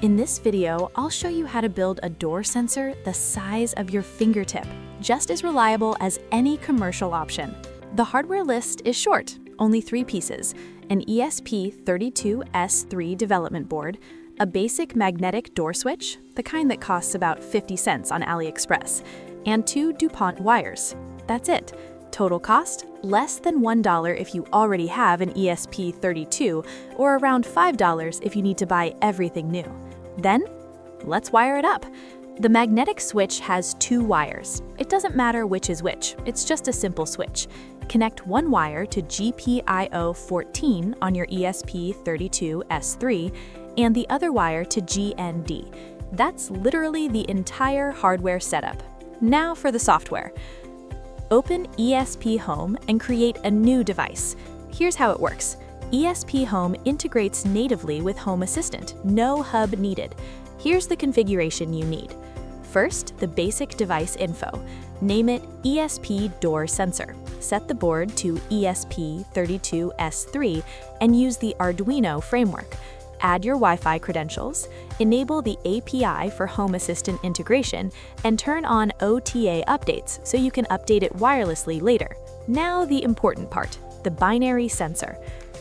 In this video, I'll show you how to build a door sensor the size of your fingertip, just as reliable as any commercial option. The hardware list is short, only 3 pieces: an ESP32S3 development board, a basic magnetic door switch, the kind that costs about 50 cents on AliExpress, and 2 DuPont wires. That's it. Total cost, less than $1 if you already have an ESP32, or around $5 if you need to buy everything new. Then, let's wire it up. The magnetic switch has 2 wires. It doesn't matter which is which, it's just a simple switch. Connect one wire to GPIO 14 on your ESP32S3 and the other wire to GND. That's literally the entire hardware setup. Now for the software. Open ESPHome and create a new device. Here's how it works. ESPHome integrates natively with Home Assistant, no hub needed. Here's the configuration you need. First, the basic device info. Name it ESP Door Sensor. Set the board to ESP32S3 and use the Arduino framework. Add your Wi-Fi credentials, enable the API for Home Assistant integration, and turn on OTA updates so you can update it wirelessly later. Now the important part, the binary sensor.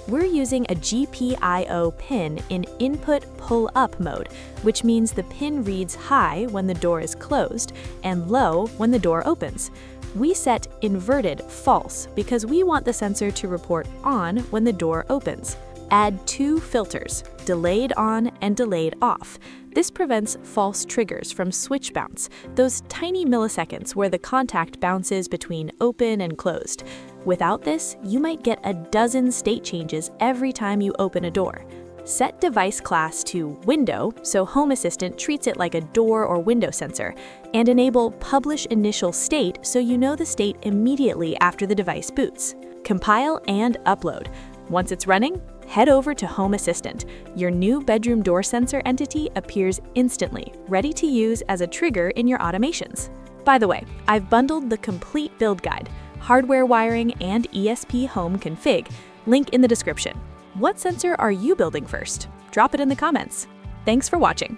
We're using a GPIO pin in input pull-up mode, which means the pin reads high when the door is closed and low when the door opens. We set inverted false because we want the sensor to report on when the door opens. Add 2 filters, delayed on and delayed off. This prevents false triggers from switch bounce, those tiny milliseconds where the contact bounces between open and closed. Without this, you might get a dozen state changes every time you open a door. Set device class to Window so Home Assistant treats it like a door or window sensor, and enable Publish Initial State so you know the state immediately after the device boots. Compile and upload. Once it's running, head over to Home Assistant. Your new bedroom door sensor entity appears instantly, ready to use as a trigger in your automations. By the way, I've bundled the complete build guide, hardware wiring, and ESPHome Config, link in the description. What sensor are you building first? Drop it in the comments. Thanks for watching.